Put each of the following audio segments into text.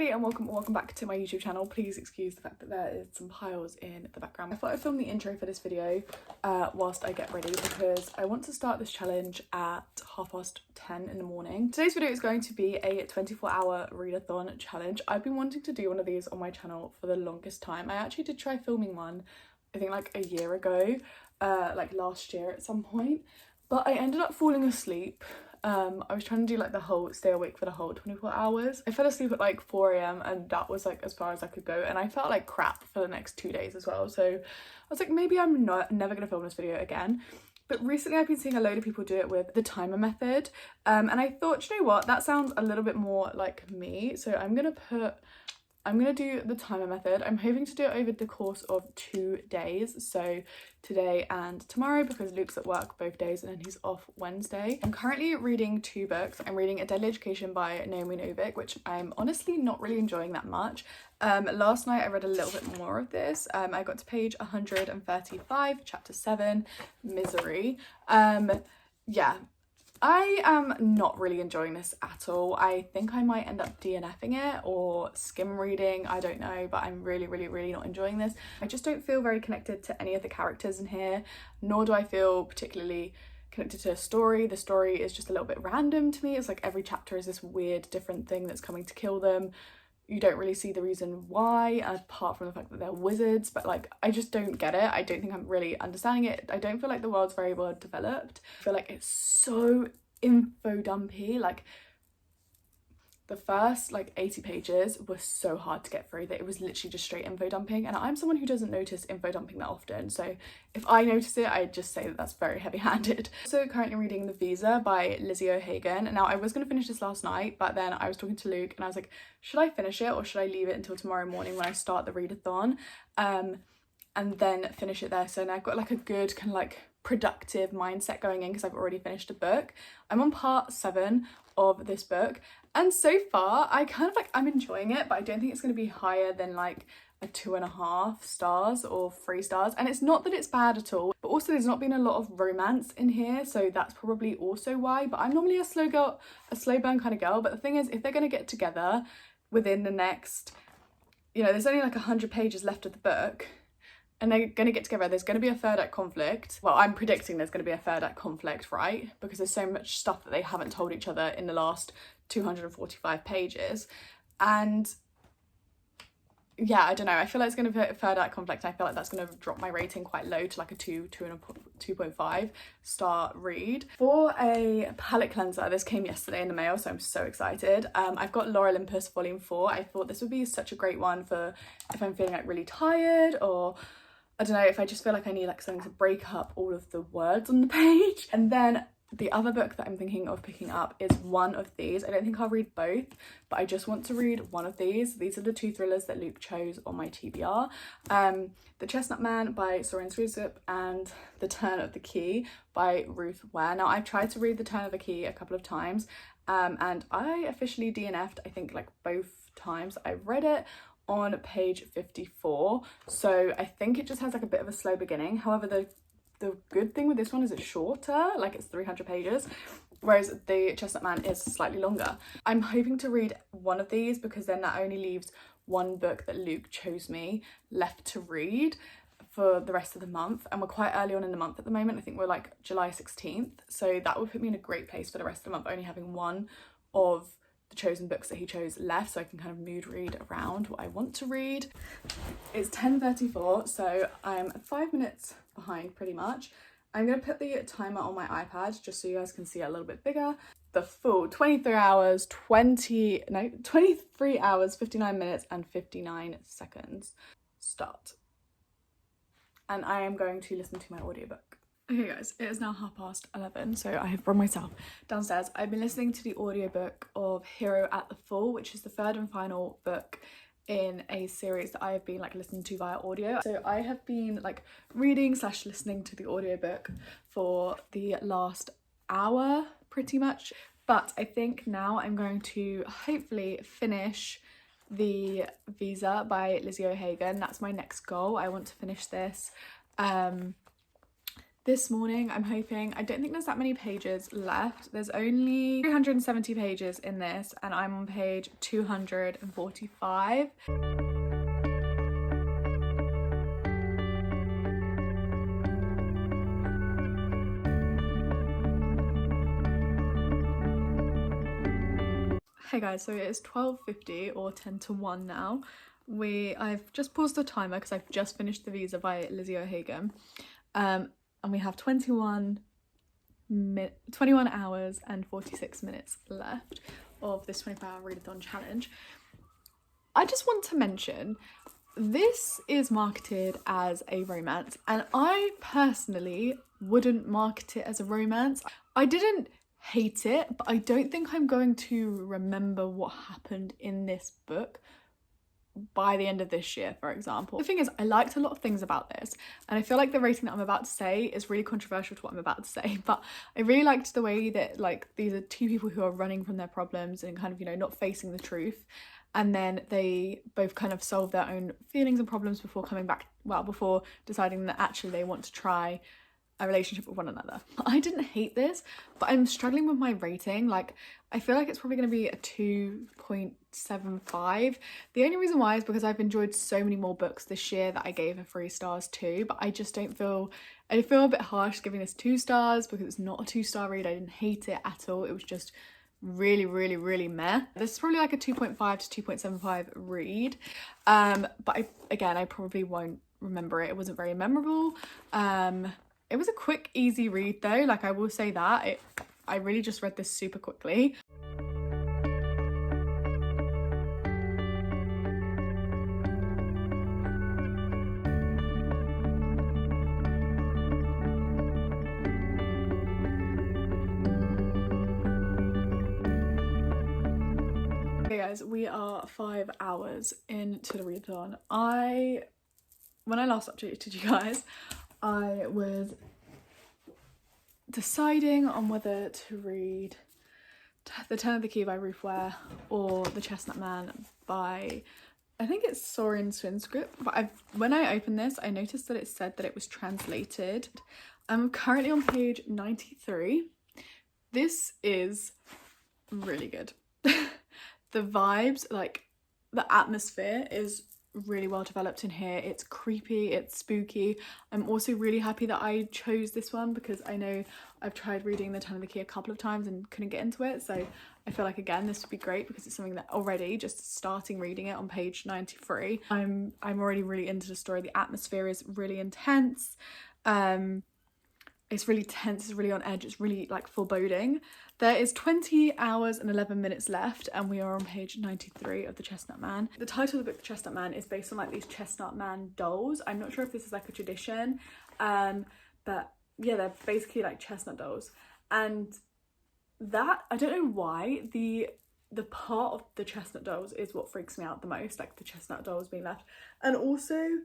everybody and welcome back to my YouTube channel. Please excuse the fact that there is some piles in the background. I thought I'd film the intro for this video whilst I get ready because I want to start this challenge at 10:30 in the morning. Today's video is going to be a 24-hour readathon challenge. I've been wanting to do one of these on my channel for the longest time. I actually did try filming one, I think like a year ago, like last year at some point, but I ended up falling asleep. I was trying to do like the whole stay awake for the whole 24 hours. I fell asleep at like 4 a.m. and that was like as far as I could go, and I felt like crap for the next 2 days as well. So I was like, maybe I'm never gonna film this video again. But recently I've been seeing a load of people do it with the timer method, and I thought, you know what, that sounds a little bit more like me. So I'm gonna do the timer method. I'm hoping to do it over the course of 2 days, so today and tomorrow, because Luke's at work both days and then he's off Wednesday. I'm currently reading 2 books. I'm reading A Deadly Education by Naomi Novik, which I'm honestly not really enjoying that much. Last night I read a little bit more of this. I got to page 135, chapter 7, Misery. Yeah, I am not really enjoying this at all. I think I might end up DNFing it or skim reading, I don't know, but I'm really not enjoying this. I just don't feel very connected to any of the characters in here, nor do I feel particularly connected to a story. The story is just a little bit random to me. It's like every chapter is this weird different thing that's coming to kill them. You don't really see the reason why, apart from the fact that they're wizards, but like I just don't get it. I don't think I'm really understanding it. I don't feel like the world's very well developed. I feel like it's so info dumpy. Like the first like 80 pages were so hard to get through that it was literally just straight info dumping, and I'm someone who doesn't notice info dumping that often, so if I notice it I just say that that's very heavy-handed. So currently reading The Visa by Lizzie O'Hagan. Now I was going to finish this last night, but then I was talking to Luke and I was like, should I finish it or should I leave it until tomorrow morning when I start the readathon and then finish it there? So now I've got like a good kind of like productive mindset going in because I've already finished a book. I'm on part 7 of this book, and so far I kind of like, I'm enjoying it, but I don't think it's going to be higher than like a 2.5 stars or 3 stars. And it's not that it's bad at all, but also there's not been a lot of romance in here, so that's probably also why. But I'm normally a slow burn kind of girl, but the thing is, if they're going to get together within the next, you know, there's only like 100 pages left of the book and they're going to get together, there's going to be a third act conflict. Well, I'm predicting there's going to be a third act conflict, right? Because there's so much stuff that they haven't told each other in the last 245 pages. And yeah, I don't know, I feel like it's going to be a third act conflict. I feel like that's going to drop my rating quite low to like a 2.5 star read. For a palette cleanser, this came yesterday in the mail, so I'm so excited. I've got Lore Olympus Volume 4. I thought this would be such a great one for if I'm feeling like really tired, or I don't know, if I just feel like I need like something to break up all of the words on the page. And then the other book that I'm thinking of picking up is one of these. I don't think I'll read both, but I just want to read one of these. These are the 2 thrillers that Luke chose on my TBR. The Chestnut Man by Soren Sweetsup and The Turn of the Key by Ruth Ware. Now I've tried to read The Turn of the Key a couple of times, and I officially DNF'd, I think like both times I've read it, on page 54. So I think it just has like a bit of a slow beginning. However, the good thing with this one is it's shorter, like it's 300 pages, whereas The Chestnut Man is slightly longer. I'm hoping to read one of these because then that only leaves one book that Luke chose me left to read for the rest of the month, and we're quite early on in the month at the moment. I think we're like July 16th, so that would put me in a great place for the rest of the month, only having one of the chosen books that he chose left, so I can kind of mood read around what I want to read. It's 10:34, so I'm 5 minutes behind pretty much. I'm going to put the timer on my iPad just so you guys can see it a little bit bigger. The full 23 hours, 59 minutes and 59 seconds. Start. And I am going to listen to my audiobook. Okay guys, it is now 11:30, so I have brought myself downstairs. I've been listening to the audiobook of Hero at the Fall, which is the 3rd and final book in a series that I have been like listening to via audio. So I have been like reading / listening to the audiobook for the last hour pretty much, but I think now I'm going to hopefully finish The Visa by Lizzie O'Hagan. That's my next goal. I want to finish this this morning. I'm hoping, I don't think there's that many pages left. There's only 370 pages in this and I'm on page 245. Hey guys, so it is 12:50 or 10 to 1 now. I've just paused the timer because I've just finished The Visa by Lizzie O'Hagan. And we have 21 hours and 46 minutes left of this 24-hour readathon challenge. I just want to mention, this is marketed as a romance and I personally wouldn't market it as a romance. I didn't hate it, but I don't think I'm going to remember what happened in this book by the end of this year, for example. The thing is, I liked a lot of things about this and I feel like the rating that I'm about to say is really controversial to what I'm about to say, but I really liked the way that like these are two people who are running from their problems and kind of, you know, not facing the truth, and then they both kind of solve their own feelings and problems before coming back, well, before deciding that actually they want to try a relationship with one another. I didn't hate this, but I'm struggling with my rating. Like, I feel like it's probably going to be a 2.75. The only reason why is because I've enjoyed so many more books this year that I gave a 3 stars to, but I just don't feel, I feel a bit harsh giving this 2 stars because it's not a 2-star read. I didn't hate it at all. It was just really meh. This is probably like a 2.5 to 2.75 read, but I probably won't remember it. It wasn't very memorable. It was a quick, easy read though, like I will say that. I really just read this super quickly. Okay guys, we are 5 hours into the readathon. When I last updated you guys, I was deciding on whether to read The Turn of the Key by Ruth Ware or The Chestnut Man by, I think it's Soren Swinscript, but when I opened this I noticed that it said that it was translated. I'm currently on page 93. This is really good. The vibes, like the atmosphere is really well developed in here. It's creepy, it's spooky. I'm also really happy that I chose this one because I know I've tried reading The Turn of the Key a couple of times and couldn't get into it, so I feel like again this would be great because it's something that already just starting reading it on page 93 I'm already really into the story. The atmosphere is really intense, it's really tense, it's really on edge, it's really like foreboding. There is 20 hours and 11 minutes left and we are on page 93 of The Chestnut Man. The title of the book, The Chestnut Man, is based on like these Chestnut Man dolls. I'm not sure if this is like a tradition, but yeah, they're basically like chestnut dolls. And that, I don't know why, the part of the chestnut dolls is what freaks me out the most, like the chestnut dolls being left. And also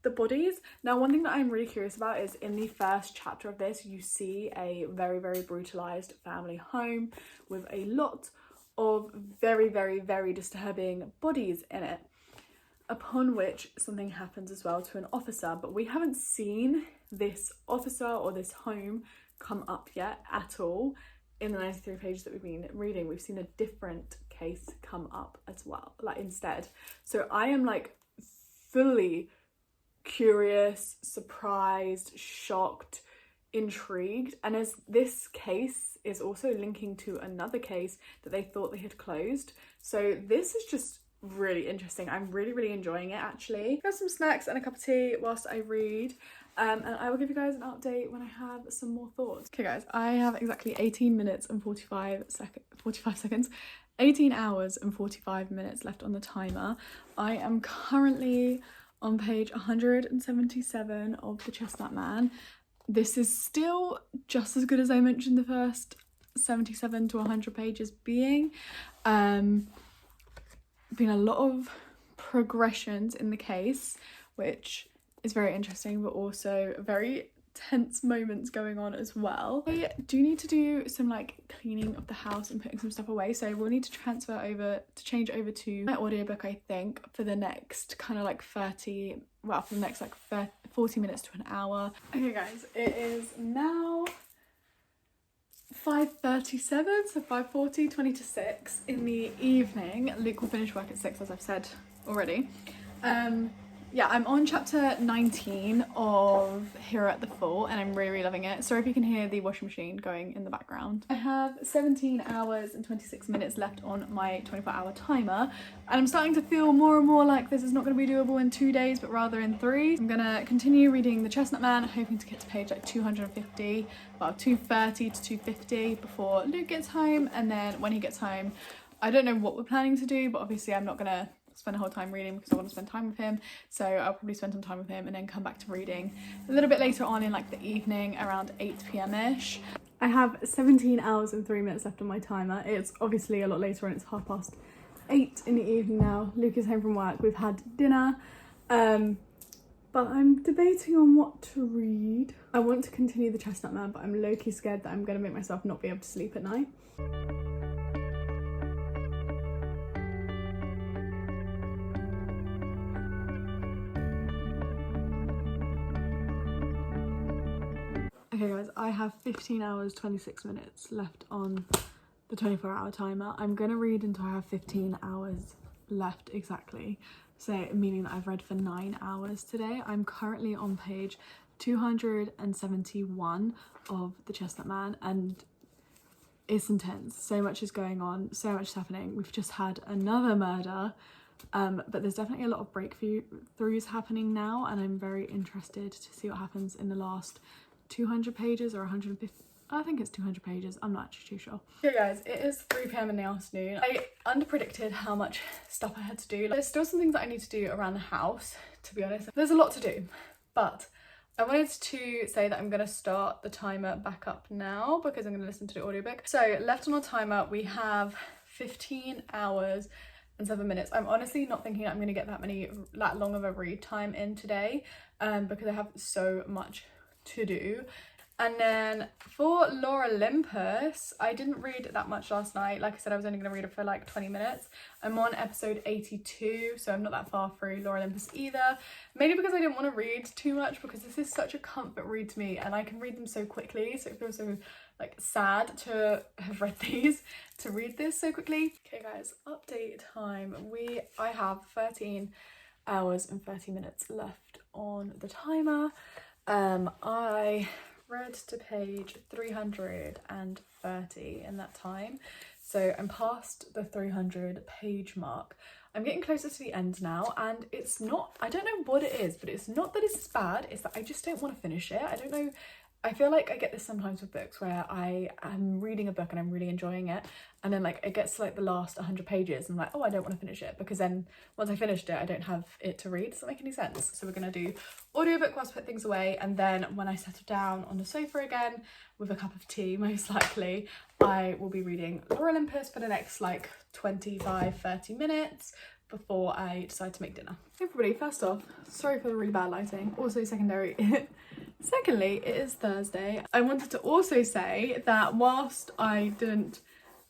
the bodies. Now, one thing that I'm really curious about is in the first chapter of this, you see a very brutalized family home with a lot of very disturbing bodies in it, upon which something happens as well to an officer, but we haven't seen this officer or this home come up yet at all in the 93 pages that we've been reading. We've seen a different case come up as well, like instead. So I am like fully curious, surprised, shocked, intrigued, and as this case is also linking to another case that they thought they had closed, so this is just really interesting. I'm really enjoying it actually. Got some snacks and a cup of tea whilst I read, and I will give you guys an update when I have some more thoughts. Okay guys, I have exactly 18 minutes and 45 seconds, 18 hours and 45 minutes left on the timer. I am currently on page 177 of The Chestnut Man. This is still just as good as I mentioned the first 77 to 100 pages being. Been a lot of progressions in the case, which is very interesting, but also very tense moments going on as well. I do need to do some like cleaning of the house and putting some stuff away, so we'll need to change over to my audiobook, I think, for the next kind of like 30, well, for the next like 40 minutes to an hour. Okay guys, it is now 5:37, so 5:40, 20 to 6 in the evening. Luke will finish work at 6, as I've said already. Yeah, I'm on chapter 19 of Hero at the Fort and I'm really loving it. Sorry if you can hear the washing machine going in the background. I have 17 hours and 26 minutes left on my 24-hour timer, and I'm starting to feel more and more like this is not going to be doable in 2 days but rather in 3. I'm going to continue reading The Chestnut Man, hoping to get to page like 250, well 230 to 250 before Luke gets home, and then when he gets home I don't know what we're planning to do, but obviously I'm not going to spend the whole time reading because I want to spend time with him, so I'll probably spend some time with him and then come back to reading a little bit later on in like the evening around 8 p.m. ish. I have 17 hours and 3 minutes left on my timer. It's obviously a lot later on, it's 8:30 in the evening now. Luke is home from work, we've had dinner, but I'm debating on what to read. I want to continue The Chestnut Man, but I'm low-key scared that I'm going to make myself not be able to sleep at night. Okay guys, I have 15 hours 26 minutes left on the 24-hour timer. I'm going to read until I have 15 hours left exactly, so meaning that I've read for 9 hours today. I'm currently on page 271 of The Chestnut Man and it's intense. So much is going on, so much is happening. We've just had another murder, but there's definitely a lot of breakthroughs happening now, and I'm very interested to see what happens in the last 200 pages or 150. I think it's 200 pages, I'm not actually too sure. Okay guys, it is 3 p.m. in the afternoon. I underpredicted how much stuff I had to do. There's still some things that I need to do around the house, to be honest. There's a lot to do, but I wanted to say that I'm going to start the timer back up now because I'm going to listen to the audiobook. So left on our timer we have 15 hours and 7 minutes. I'm honestly not thinking I'm going to get that long of a read time in today, because I have so much to do. And then for Laura Olympus, I didn't read that much last night. Like I said, I was only going to read it for like 20 minutes. I'm on episode 82, so I'm not that far through Laura Olympus either. Mainly because I didn't want to read too much because this is such a comfort read to me and I can read them so quickly, so it feels so like sad to have read these, to read this so quickly. Okay guys, update time. I have 13 hours and 30 minutes left on the timer. I read to page 330 in that time, so I'm past the 300 page mark. I'm getting closer to the end now, and it's not, I don't know what it is, but it's not that it's bad, it's that I just don't want to finish it. I don't know, I feel like I get this sometimes with books where I am reading a book and I'm really enjoying it, and then like it gets to like the last 100 pages and I'm like, oh, I don't want to finish it, because then once I finished it I don't have it to read. Does that make any sense? So we're gonna do audiobook whilst I put things away, and then when I settle down on the sofa again with a cup of tea, most likely I will be reading Laura Olympus for the next like 25-30 minutes before I decide to make dinner. Hey everybody, first off, sorry for the really bad lighting. Also secondly, it is Thursday. I wanted to also say that whilst I didn't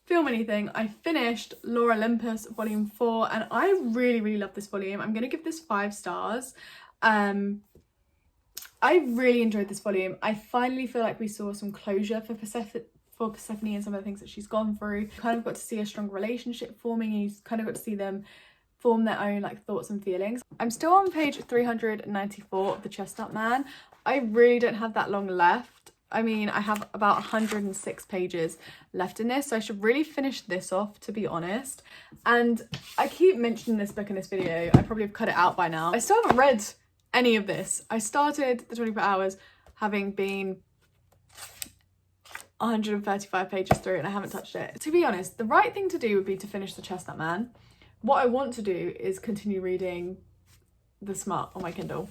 film anything, I finished Laura Olympus volume 4 and I really love this volume. I'm gonna give this 5 stars. I really enjoyed this volume. I finally feel like we saw some closure for Persephone and some of the things that she's gone through. You kind of got to see a strong relationship forming, and you kind of got to see them form their own like thoughts and feelings. I'm still on page 394 of The Chestnut Man. I really don't have that long left. I mean, I have about 106 pages left in this, so I should really finish this off, to be honest. And I keep mentioning this book in this video. I probably have cut it out by now. I still haven't read any of this. I started the 24 hours having been 135 pages through and I haven't touched it. To be honest, the right thing to do would be to finish The Chestnut Man. What I want to do is continue reading The Smut on my Kindle,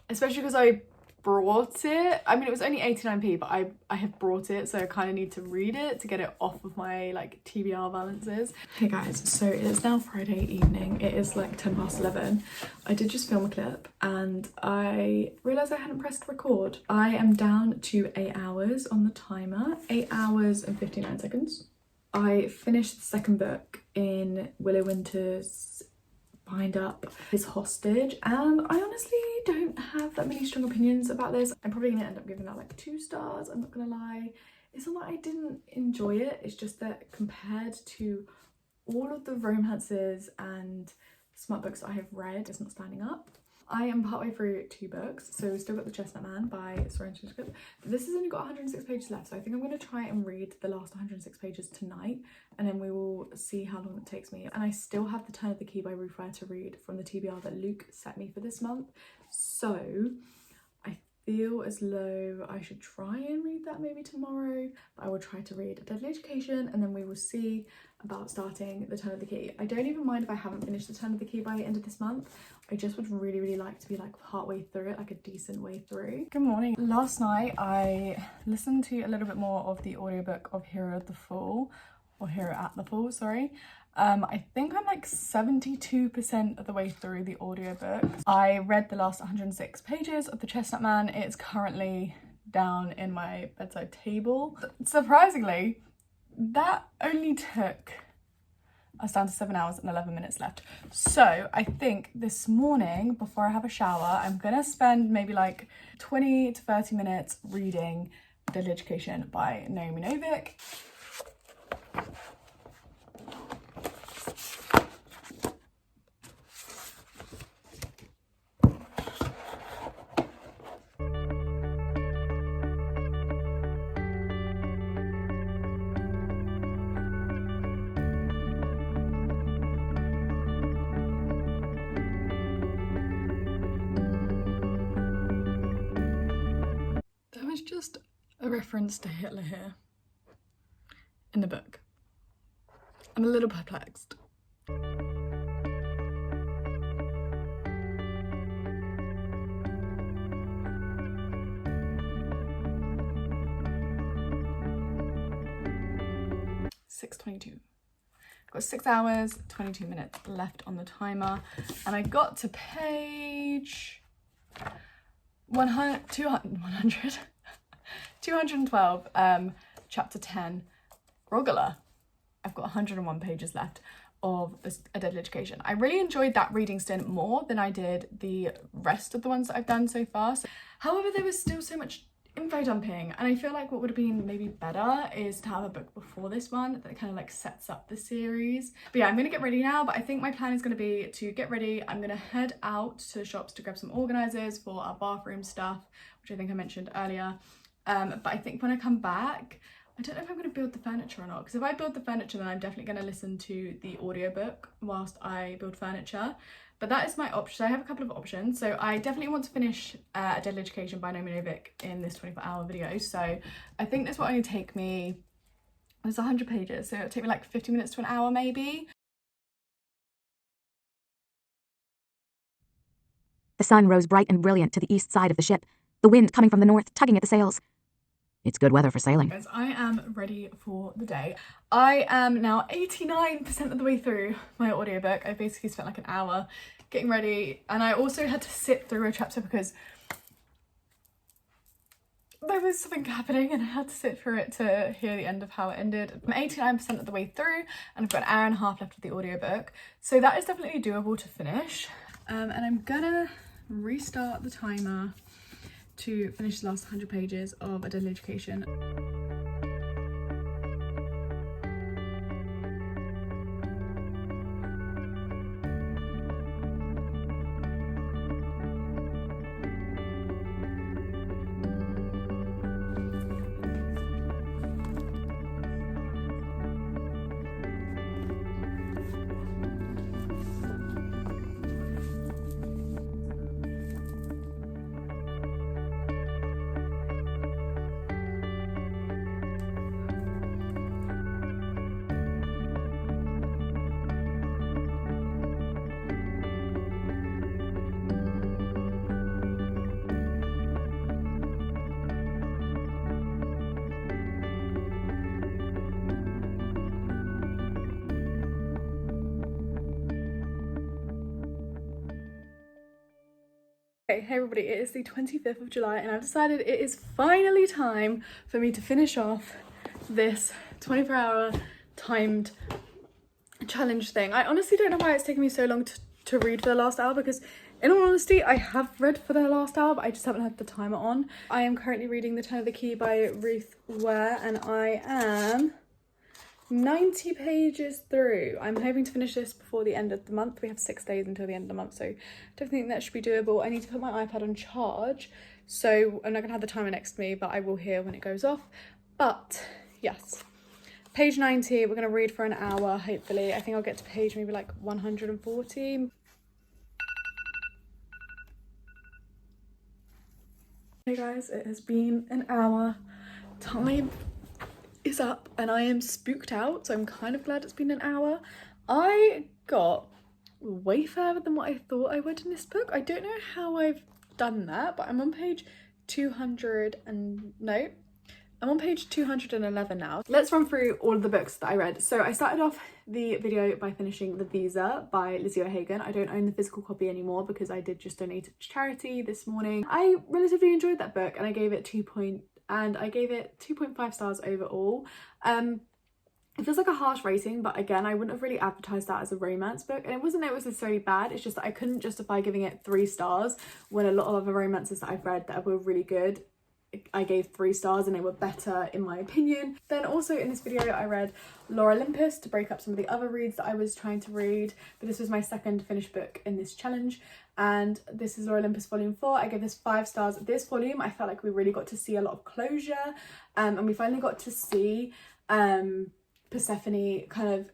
especially because I brought it. I mean, it was only 89p, but I have brought it, so I kind of need to read it to get it off of my like TBR balances. Hey guys, so it is now Friday evening. It is like 11:10. I did just film a clip and I realised I hadn't pressed record. I am down to 8 hours on the timer, 8 hours and 59 seconds. I finished the second book in Willow Winter's bind up his hostage, and I honestly don't have that many strong opinions about this. I'm probably gonna end up giving that like 2 stars, I'm not gonna lie. It's not that I didn't enjoy it, it's just that compared to all of the romances and smart books that I have read, it's not standing up. I am partway through 2 books, so we've still got The Chestnut Man by Soren Kierkegaard. This has only got 106 pages left, so I think I'm going to try and read the last 106 pages tonight, and then we will see how long it takes me. And I still have The Turn of the Key by Ruth Ware to read from the TBR that Luke set me for this month, so I feel as though I should try and read that maybe tomorrow. But I will try to read A Deadly Education, and then we will see about starting The Turn of the Key. I don't even mind if I haven't finished The Turn of the Key by the end of this month. I just would really like to be like partway through it, like a decent way through. Good morning. Last night I listened to a little bit more of the audiobook of Hero at the Fall, sorry. I think I'm like 72% of the way through the audiobook. I read the last 106 pages of The Chestnut Man. It's currently down in my bedside table. Surprisingly, that only took us down to 7 hours and 11 minutes left. So I think this morning, before I have a shower, I'm gonna spend maybe like 20 to 30 minutes reading Deadly Education by Naomi Novik. Just a reference to Hitler here in the book. I'm a little perplexed. $6:22. I've got 6 hours, 22 minutes left on the timer, and I got to page 212, chapter 10, Grogula. I've got 101 pages left of A Deadly Education. I really enjoyed that reading stint more than I did the rest of the ones that I've done so far. However, there was still so much info dumping, and I feel like what would have been maybe better is to have a book before this one that kind of like sets up the series. But yeah, I'm gonna get ready now, but I think my plan is gonna be to get ready. I'm gonna head out to the shops to grab some organizers for our bathroom stuff, which I think I mentioned earlier. But I think when I come back, I don't know if I'm going to build the furniture or not, because if I build the furniture, then I'm definitely going to listen to the audiobook whilst I build furniture. But that is my option. I have a couple of options. So I definitely want to finish A Deadly Education by Naomi Novik in this 24-hour video. So I think this will only take me, it's 100 pages, so it'll take me like 50 minutes to an hour maybe. The sun rose bright and brilliant to the east side of the ship, the wind coming from the north, tugging at the sails. It's good weather for sailing. Guys, I am ready for the day. I am now 89% of the way through my audiobook. I basically spent like an hour getting ready, and I also had to sit through a chapter because there was something happening and I had to sit through it to hear the end of how it ended. I'm 89% of the way through and I've got an hour and a half left of the audiobook. So that is definitely doable to finish. And I'm gonna restart the timer to finish the last 100 pages of A Deadly Education. Hey everybody, it is the 25th of July and I've decided it is finally time for me to finish off this 24-hour timed challenge thing. I honestly don't know why it's taken me so long to read for the last hour, because in all honesty I have read for the last hour but I just haven't had the timer on. I am currently reading The Turn of the Key by Ruth Ware and I am 90 pages through. I'm hoping to finish this before the end of the month. We have 6 days until the end of the month, so I don't think that should be doable. I need to put my iPad on charge, so I'm not gonna have the timer next to me, but I will hear when it goes off. But yes, page 90, we're gonna read for an hour, hopefully. I think I'll get to page maybe like 140. Hey guys, it has been an hour. Time is up and I am spooked out, so I'm kind of glad it's been an hour. I got way further than what I thought I would in this book. I don't know how I've done that, but I'm on page 211 now. Let's run through all of the books that I read. So I started off the video by finishing The Visa by Lizzie O'Hagan. I don't own the physical copy anymore because I did just donate it to charity this morning. I relatively enjoyed that book and I gave it 2.5 stars overall. It feels like a harsh rating, but again, I wouldn't have really advertised that as a romance book. And it wasn't that it was necessarily bad, it's just that I couldn't justify giving it 3 stars when a lot of other romances that I've read that were really good, I gave 3 stars and they were better in my opinion. Then also in this video I read Lore Olympus to break up some of the other reads that I was trying to read, but this was my second finished book in this challenge, and this is Lore Olympus volume 4. I gave this 5 stars. This volume I felt like we really got to see a lot of closure, and we finally got to see Persephone kind of,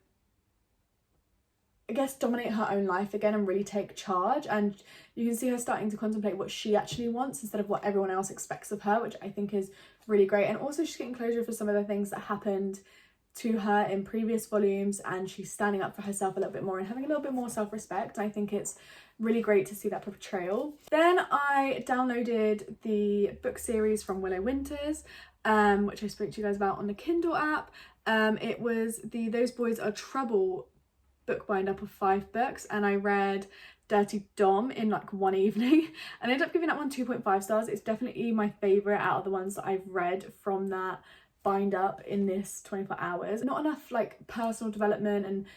I guess, dominate her own life again and really take charge, and you can see her starting to contemplate what she actually wants instead of what everyone else expects of her, which I think is really great. And also she's getting closure for some of the things that happened to her in previous volumes, and she's standing up for herself a little bit more and having a little bit more self-respect. I think it's really great to see that portrayal. Then I downloaded the book series from Willow Winters, which I spoke to you guys about on the Kindle app. It was the Those Boys Are Trouble book bind up of 5 books, and I read Dirty Dom in like one evening and I ended up giving that one 2.5 stars. It's definitely my favourite out of the ones that I've read from that bind up in this 24 hours. Not enough like personal development and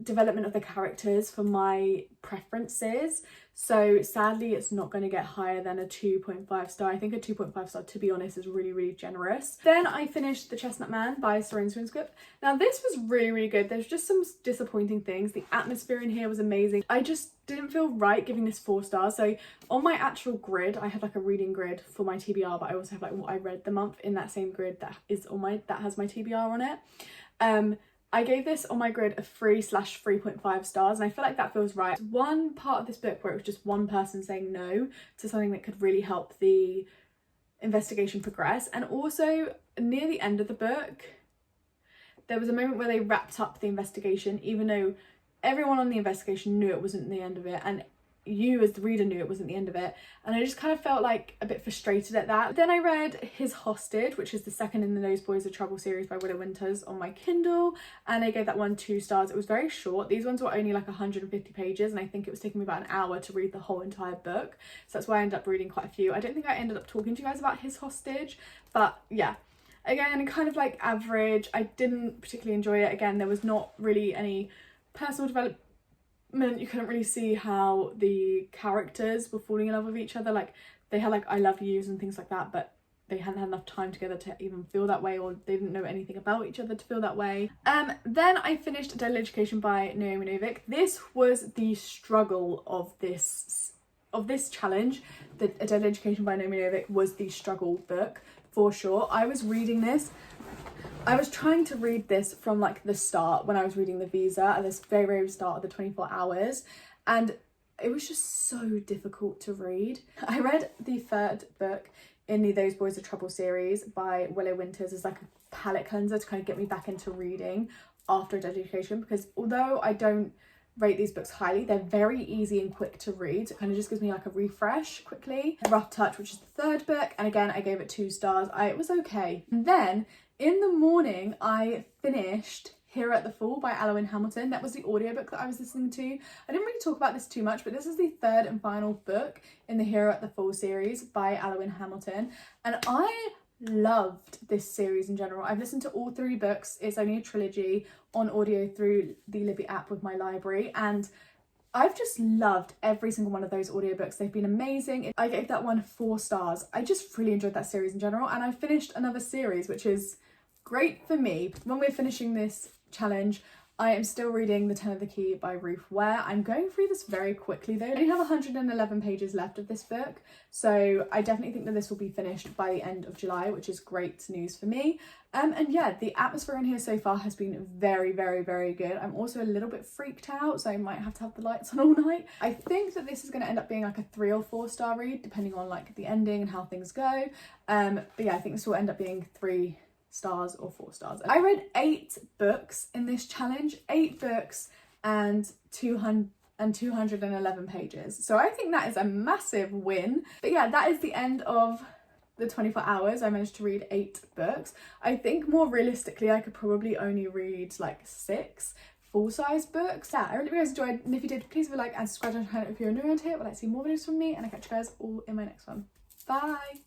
development of the characters for my preferences, so sadly it's not going to get higher than a 2.5 star. I think a 2.5 star, to be honest, is really generous. Then I finished The Chestnut Man by Soren Swinscoop. Now this was really good. There's just some disappointing things. The atmosphere in here was amazing. I just didn't feel right giving this 4 stars. So on my actual grid I have like a reading grid for my TBR, but I also have like what I read the month in that same grid that is on my, that has my TBR on it. I gave this on my grid a 3/3.5 stars, and I feel like that feels right. One part of this book where it was just one person saying no to something that could really help the investigation progress, and also near the end of the book there was a moment where they wrapped up the investigation, even though everyone on the investigation knew it wasn't the end of it, and you as the reader knew it wasn't the end of it, and I just kind of felt like a bit frustrated at that. Then I read His Hostage, which is the second in the Those Boys Are Trouble series by Willow Winters, on my Kindle, and I gave that one 2 stars. It was very short. These ones were only like 150 pages, and I think it was taking me about an hour to read the whole entire book, so that's why I ended up reading quite a few. I don't think I ended up talking to you guys about His Hostage, but yeah, again, kind of like average. I didn't particularly enjoy it. Again, there was not really any personal development. You couldn't really see how the characters were falling in love with each other. Like they had like I love yous and things like that, but they hadn't had enough time together to even feel that way, or they didn't know anything about each other to feel that way. Then I finished Deadly Education by Naomi Novik. This was the struggle of this challenge. The Deadly Education by Naomi Novik was the struggle book for sure. I was trying to read this from like the start when I was reading The Visa at this very start of the 24 hours, and it was just so difficult to read. I read the 3rd book in the Those Boys Are Trouble series by Willow Winters as like a palate cleanser to kind of get me back into reading after Education, because although I don't rate these books highly, they're very easy and quick to read. It kind of just gives me like a refresh quickly. Rough Touch, which is the 3rd book, and again I gave it 2 stars. It was okay. And then in the morning I finished Hero at the Fall by Alwyn Hamilton. That was the audiobook that I was listening to. I didn't really talk about this too much, but this is the 3rd and final book in the Hero at the Fall series by Alwyn Hamilton, and I loved this series in general. I've listened to all 3 books. It's only a trilogy on audio through the Libby app with my library, and I've just loved every single one of those audiobooks. They've been amazing. I gave that one 4 stars. I just really enjoyed that series in general, and I finished another series, which is great for me. When we're finishing this challenge, I am still reading The Ten of the Key by Ruth Ware. I'm going through this very quickly though. I only have 111 pages left of this book, so I definitely think that this will be finished by the end of July, which is great news for me. And yeah, the atmosphere in here so far has been very, very, very good. I'm also a little bit freaked out, so I might have to have the lights on all night. I think that this is going to end up being like a 3 or 4 star read, depending on like the ending and how things go. But yeah, I think this will end up being 3 stars or 4 stars. I read 8 books in this challenge, 8 books and 211 pages. So I think that is a massive win. But yeah, that is the end of the 24 hours. I managed to read 8 books. I think more realistically, I could probably only read like 6 full-size books. Yeah, I really hope you guys enjoyed. And if you did, please leave a like and subscribe to the channel if you're new around here. I'd like to see more videos from me, and I'll catch you guys all in my next one. Bye!